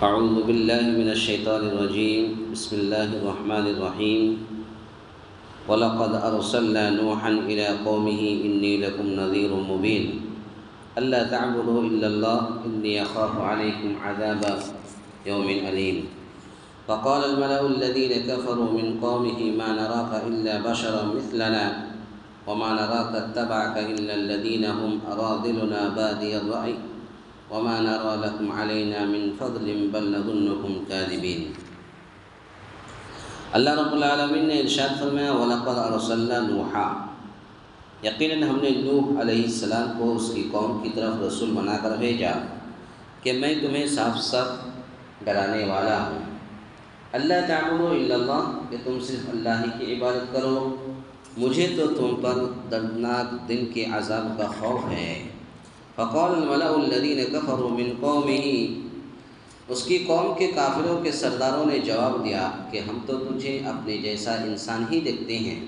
أعوذ بالله من الشيطان الرجيم. بسم الله الرحمن الرحيم. ولقد أرسلنا نوحا إلى قومه إني لكم نذير مبين ألا تعبدوا إلا الله إني أخاف عليكم عذاب يوم أليم. فقال الملأ الذين كفروا من قومه ما نراك إلا بشرا مثلنا وما نراك اتبعك إلا الذين هم أراذلنا بادي الرأي وما نرى لكم علينا من فضل بل نظنكم كاذبين. اللہ رب العالمین نے ارشاد فرمایا وَلَقَدْ أَرْسَلْنَا نُوحًا، یقیناً ہم نے نوح علیہ السلام کو اس کی قوم کی طرف رسول بنا کر بھیجا کہ میں تمہیں صاف صاف ڈرانے والا ہوں، اللہ تعبدوا الا اللہ، کہ تم صرف اللہ ہی کی عبادت کرو، مجھے تو تم پر دردناک دن کے عذاب کا خوف ہے۔ فقال الملأ الذين كفروا من قومه، اس کی قوم کے کافروں کے سرداروں نے جواب دیا کہ ہم تو تجھے اپنے جیسا انسان ہی دیکھتے ہیں،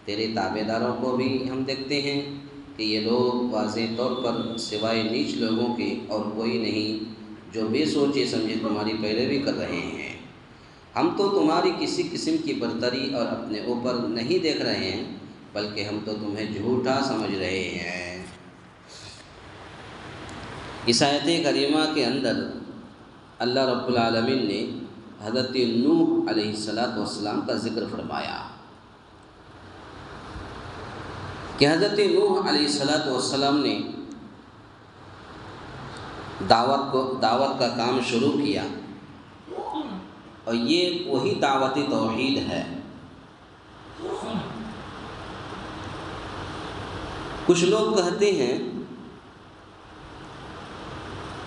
تیرے تابع داروں کو بھی ہم دیکھتے ہیں کہ یہ لوگ واضح طور پر سوائے نیچ لوگوں کے اور کوئی نہیں جو بے سوچے سمجھے تمہاری پیروی کر رہے ہیں، ہم تو تمہاری کسی قسم کی برتری اور اپنے اوپر نہیں دیکھ رہے ہیں بلکہ ہم تو تمہیں جھوٹا سمجھ رہے ہیں۔ اس آیت کریمہ کے اندر اللہ رب العالمین نے حضرت نوح علیہ السلام کا ذکر فرمایا کہ حضرت نوح علیہ السلام نے دعوت کا کام شروع کیا، اور یہ وہی دعوت توحید ہے۔ کچھ لوگ کہتے ہیں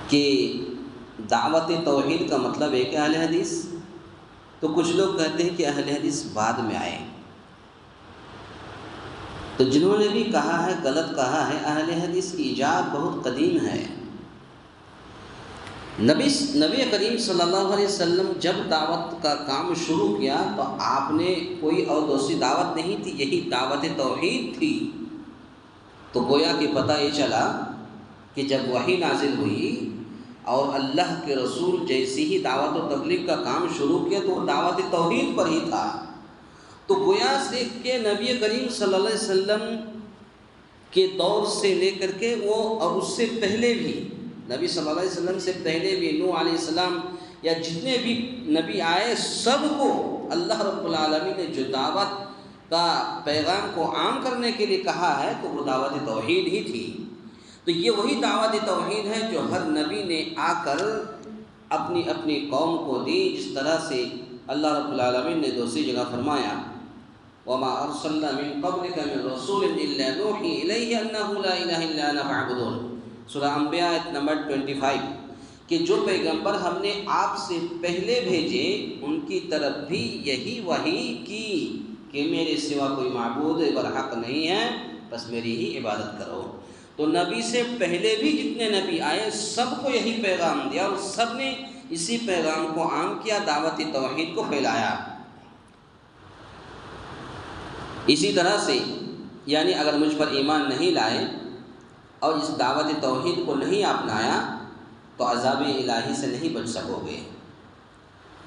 کہ دعوت توحید کا مطلب ہے کہ اہل حدیث، تو کچھ لوگ کہتے ہیں کہ اہل حدیث بعد میں آئے، تو جنہوں نے بھی کہا ہے غلط کہا ہے۔ اہل حدیث کی ایجاد بہت قدیم ہے۔ نبی کریم صلی اللہ علیہ وسلم جب دعوت کا کام شروع کیا تو آپ نے کوئی اور دوسری دعوت نہیں تھی، یہی دعوت توحید تھی۔ تو گویا کہ پتہ یہ چلا کہ جب وحی نازل ہوئی اور اللہ کے رسول جیسی ہی دعوت و تبلیغ کا کام شروع کیا تو وہ دعوت توحید پر ہی تھا۔ تو گویا سے کہ نبی کریم صلی اللہ علیہ وسلم کے دور سے لے کر کے وہ اور اس سے پہلے بھی، نبی صلی اللہ علیہ وسلم سے پہلے بھی نوح علیہ السلام یا جتنے بھی نبی آئے سب کو اللہ رب العالمین نے جو دعوت کا پیغام کو عام کرنے کے لیے کہا ہے تو وہ دعوت توحید ہی تھی۔ تو یہ وہی دعوت توحید ہے جو ہر نبی نے آ کر اپنی اپنی قوم کو دی، جس طرح سے اللہ رب العالمین نے دوسری جگہ فرمایا وَمَا أَرْسَلْنَا مِن قَبْلِكَ مِن رَّسُولٍ إِلَّا نُوحِي إِلَيْهِ أَنَّهُ لَا إِلَٰهَ إِلَّا أَنَا فَاعْبُدُونِ، سورہ انبیاء آیت نمبر 25، کہ جو پیغمبر ہم نے آپ سے پہلے بھیجے ان کی طرف بھی یہی وحی کی کہ میرے سوا کوئی معبود برحق نہیں ہے، بس میری ہی عبادت کرو۔ تو نبی سے پہلے بھی جتنے نبی آئے سب کو یہی پیغام دیا اور سب نے اسی پیغام کو عام کیا، دعوت توحید کو پھیلایا۔ اسی طرح سے یعنی اگر مجھ پر ایمان نہیں لائے اور اس دعوت توحید کو نہیں اپنایا تو عذاب الہی سے نہیں بچ سکو گے،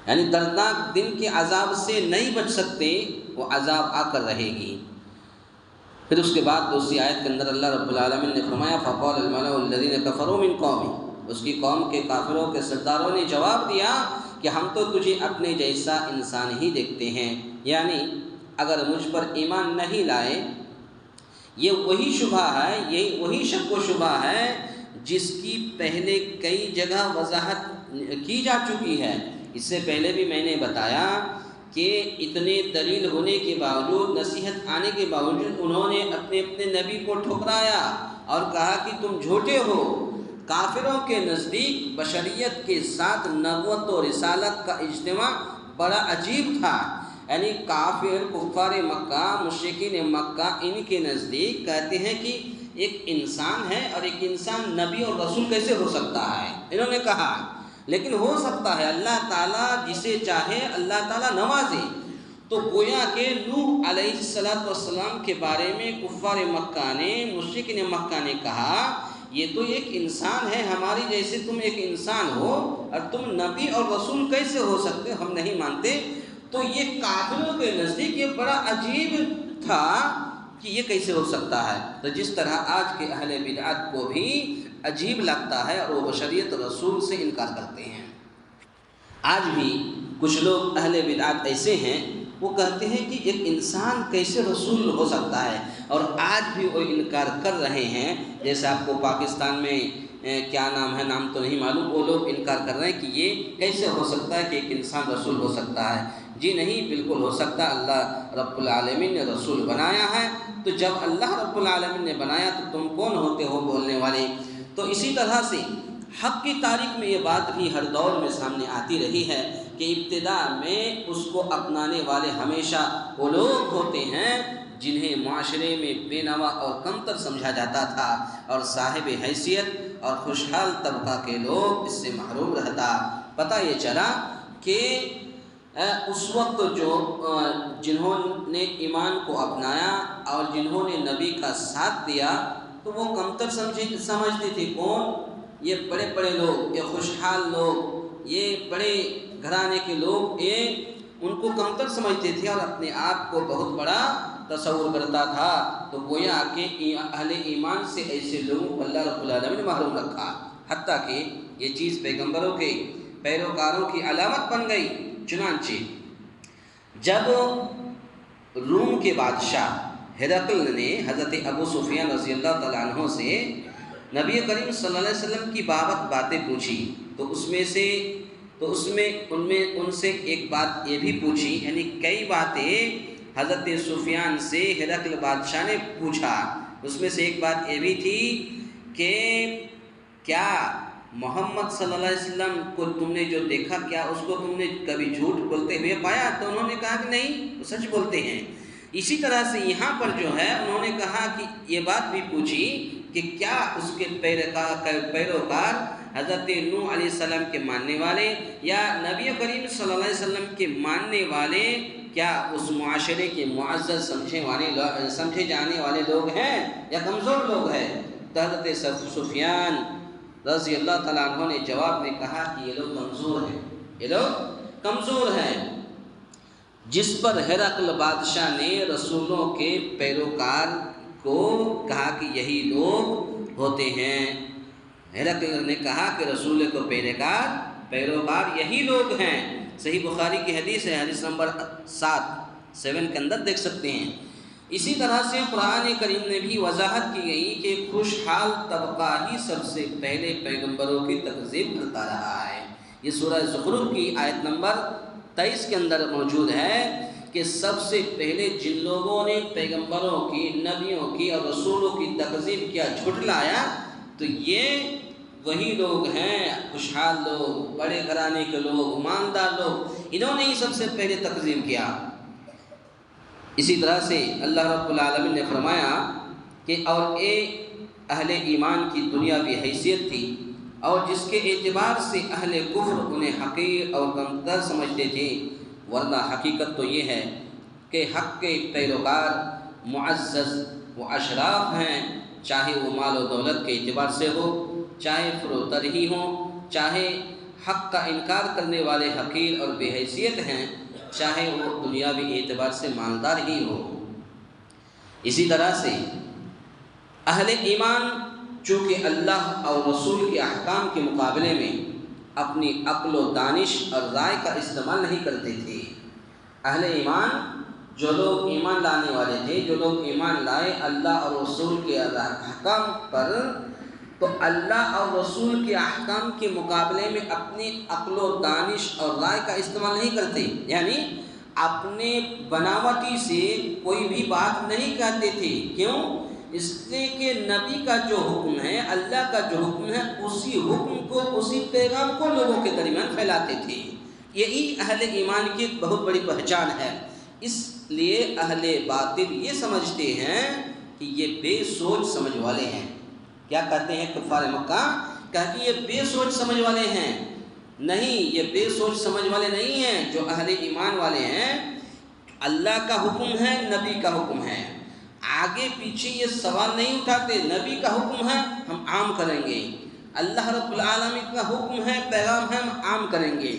یعنی دردناک دن کے عذاب سے نہیں بچ سکتے، وہ عذاب آ کر رہے گی۔ پھر اس کے بعد دوسری آیت کے اندر اللہ رب العالمین نے فرمایا فقال الملأ الذين كفروا من قومه، اس کی قوم کے کافروں کے سرداروں نے جواب دیا کہ ہم تو تجھے اپنے جیسا انسان ہی دیکھتے ہیں، یعنی اگر مجھ پر ایمان نہیں لائے، یہ وہی شبہ ہے، یہ وہی شک و شبہ ہے جس کی پہلے کئی جگہ وضاحت کی جا چکی ہے۔ اس سے پہلے بھی میں نے بتایا کہ اتنے دلیل ہونے کے باوجود، نصیحت آنے کے باوجود انہوں نے اپنے نبی کو ٹھکرایا اور کہا کہ تم جھوٹے ہو۔ کافروں کے نزدیک بشریت کے ساتھ نبوت و رسالت کا اجتماع بڑا عجیب تھا، یعنی کفار مکہ، مشرکین مکہ، ان کے نزدیک کہتے ہیں کہ ایک انسان ہے اور ایک انسان نبی اور رسول کیسے ہو سکتا ہے، انہوں نے کہا لیکن ہو سکتا ہے، اللہ تعالیٰ جسے چاہے اللہ تعالیٰ نوازے۔ تو گویا کہ نوح علیہ السلام کے بارے میں کفار مکہ نے، مشرکین مکہ نے کہا یہ تو ایک انسان ہے ہماری جیسے، تم ایک انسان ہو اور تم نبی اور رسول کیسے ہو سکتے، ہم نہیں مانتے۔ تو یہ کافروں کے نزدیک یہ بڑا عجیب تھا کہ یہ کیسے ہو سکتا ہے۔ تو جس طرح آج کے اہل بدعت کو بھی عجیب لگتا ہے اور وہ بشریت رسول سے انکار کرتے ہیں۔ آج بھی کچھ لوگ اہل بدعت ایسے ہیں، وہ کہتے ہیں کہ ایک انسان کیسے رسول ہو سکتا ہے، اور آج بھی وہ انکار کر رہے ہیں۔ جیسے آپ کو پاکستان میں کیا نام ہے، نام تو نہیں معلوم، وہ لوگ انکار کر رہے ہیں کہ یہ کیسے ہو سکتا ہے کہ ایک انسان رسول ہو سکتا ہے۔ جی نہیں، بالکل ہو سکتا ہے، اللہ رب العالمین نے رسول بنایا ہے۔ تو جب اللہ رب العالمین نے بنایا تو تم کون ہوتے ہو بولنے والے؟ تو اسی طرح سے حق کی تاریخ میں یہ بات بھی ہر دور میں سامنے آتی رہی ہے کہ ابتدا میں اس کو اپنانے والے ہمیشہ وہ لوگ ہوتے ہیں جنہیں معاشرے میں بے نوا اور کمتر سمجھا جاتا تھا، اور صاحب حیثیت اور خوشحال طبقہ کے لوگ اس سے محروم رہتا۔ پتہ یہ چلا کہ اس وقت جنہوں نے ایمان کو اپنایا اور جنہوں نے نبی کا ساتھ دیا تو وہ کمتر سمجھتے تھے۔ کون؟ یہ بڑے بڑے لوگ، یہ خوشحال لوگ، یہ بڑے گھرانے کے لوگ، یہ ان کو کمتر سمجھتے تھے اور اپنے آپ کو بہت بڑا تصور کرتا تھا۔ تو گویا کہ اہل ایمان سے ایسے لوگوں کو اللہ رب العالمین نے محروم رکھا، حتیٰ کہ یہ چیز پیغمبروں کے پیروکاروں کی علامت بن گئی۔ چنانچہ جب روم کے بادشاہ ہرقل نے حضرت ابو سفیان رضی اللہ تعالیٰ عنہ سے نبی کریم صلی اللہ علیہ وسلم کی باتیں پوچھی، تو ان سے ایک بات یہ بھی پوچھی، یعنی کئی باتیں حضرت سفیان سے ہرقل بادشاہ نے پوچھا۔ اس میں سے ایک بات یہ بھی تھی کہ کیا محمد صلی اللہ علیہ وسلم کو تم نے جو دیکھا، کیا اس کو تم نے کبھی جھوٹ بولتے ہوئے پایا؟ تو انہوں نے کہا کہ نہیں، وہ سچ بولتے ہیں۔ اسی طرح سے یہاں پر جو ہے انہوں نے کہا کہ یہ بات بھی پوچھی کہ کیا اس کے پیروکار حضرت نوح علیہ السلام کے ماننے والے یا نبی کریم صلی اللہ علیہ وسلم کے ماننے والے کیا اس معاشرے کے معزز سمجھے جانے والے لوگ ہیں یا کمزور لوگ ہیں؟ تو حضرت سفیان رضی اللہ تعالیٰ عنہ نے جواب میں کہا کہ یہ لوگ کمزور ہیں، یہ لوگ کمزور ہیں۔ جس پر ہرقل بادشاہ نے رسولوں کے پیروکار کو کہا کہ یہی لوگ ہوتے ہیں۔ ہرقل نے کہا کہ رسول کو پیروکار یہی لوگ ہیں۔ صحیح بخاری کی حدیث ہے، حدیث نمبر 7 کے اندر دیکھ سکتے ہیں۔ اسی طرح سے قرآن کریم نے بھی وضاحت کی گئی کہ خوشحال طبقہ ہی سب سے پہلے پیغمبروں کی تکذیب کرتا رہا ہے۔ یہ سورہ زخرف کی آیت نمبر 23 کے اندر موجود ہے کہ سب سے پہلے جن لوگوں نے پیغمبروں کی، نبیوں کی اور رسولوں کی تکذیب کیا، جھٹلایا، تو یہ وہی لوگ ہیں، خوشحال لوگ، بڑے گھرانے کے لوگ، ایماندار لوگ، انہوں نے ہی سب سے پہلے تکذیب کیا۔ اسی طرح سے اللہ رب العالمین نے فرمایا کہ اور اے اہل ایمان کی دنیاوی حیثیت تھی، اور جس کے اعتبار سے اہل کفر انہیں حقیر اور کمتر سمجھتے تھے، ورنہ حقیقت تو یہ ہے کہ حق کے پیروکار معزز و اشراف ہیں، چاہے وہ مال و دولت کے اعتبار سے ہو، چاہے فروتر ہی ہوں، چاہے حق کا انکار کرنے والے حقیر اور بے حیثیت ہیں، چاہے وہ دنیاوی اعتبار سے مالدار ہی ہو۔ اسی طرح سے اہل ایمان چونکہ اللہ اور رسول کے احکام کے مقابلے میں اپنی عقل و دانش اور رائے کا استعمال نہیں کرتے تھے۔ اہل ایمان جو لوگ ایمان لانے والے تھے، جو لوگ ایمان لائے اللہ اور رسول کے احکام پر، تو اللہ اور رسول کے احکام کے مقابلے میں اپنی عقل و دانش اور رائے کا استعمال نہیں کرتے، یعنی اپنے بناوٹی سے کوئی بھی بات نہیں کہتے تھے۔ کیوں؟ اس لیے کہ نبی کا جو حکم ہے، اللہ کا جو حکم ہے، اسی حکم کو، اسی پیغام کو لوگوں کے درمیان پھیلاتے تھے۔ یہی اہل ایمان کی بہت بڑی پہچان ہے۔ اس لیے اہل باطل یہ سمجھتے ہیں کہ یہ بے سوچ سمجھ والے ہیں۔ کیا کہتے ہیں کفار مکہ؟ کہتے ہیں یہ بے سوچ سمجھ والے ہیں۔ نہیں، یہ بے سوچ سمجھ والے نہیں ہیں۔ جو اہل ایمان والے ہیں، اللہ کا حکم ہے، نبی کا حکم ہے، آگے پیچھے یہ سوال نہیں اٹھاتے، نبی کا حکم ہے ہم عام کریں گے، اللہ رب العالمین کا حکم ہے، پیغام ہے، ہم عام کریں گے۔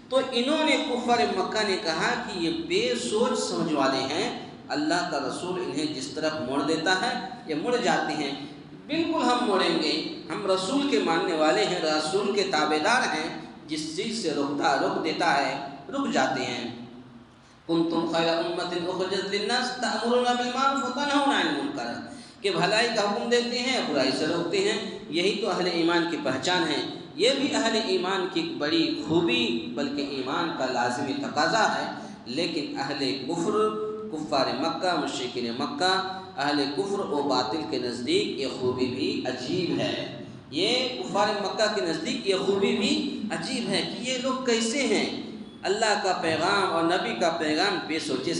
تو انہوں نے کفار مکہ نے کہا کہ یہ بے سوچ سمجھ والے ہیں، اللہ کا رسول انہیں جس طرف موڑ دیتا ہے یہ مڑ جاتے ہیں، بالکل ہم موڑیں گے، ہم رسول کے ماننے والے ہیں، رسول کے تابع دار ہیں، جس چیز سے رک دیتا ہے رک جاتے ہیں۔ کنتم خیر امۃ اخرجت للناس تأمرون بالمعروف وتنہون عن المنکر، کہ بھلائی کا حکم دیتے ہیں برائی سے روکتے ہیں، یہی تو اہل ایمان کی پہچان ہے۔ یہ بھی اہل ایمان کی بڑی خوبی بلکہ ایمان کا لازمی تقاضا ہے، لیکن اہل کفر، کفار مکہ، مشرکین مکہ، اہل کفر و باطل کے نزدیک یہ خوبی بھی عجیب ہے، یہ کفار مکہ کے نزدیک یہ خوبی بھی عجیب ہے کہ یہ لوگ کیسے ہیں، اللہ کا پیغام اور نبی کا پیغام بے سوچے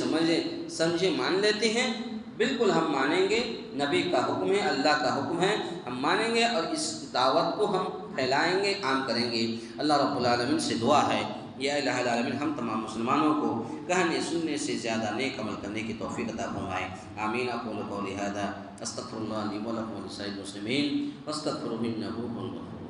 سمجھے مان لیتے ہیں۔ بالکل ہم مانیں گے، نبی کا حکم ہے، اللہ کا حکم ہے، ہم مانیں گے اور اس دعوت کو ہم پھیلائیں گے، عام کریں گے۔ اللہ رب العالمین سے دعا ہے یا الہ العالمین ہم تمام مسلمانوں کو کہنے سننے سے زیادہ نیک عمل کرنے کی توفیق عطا فرمائے۔ آمین۔ اقول قولی ھذا استغفر اللہ لی ولکم ولسائر المسلمین واستغفروہ انہ هو الغفور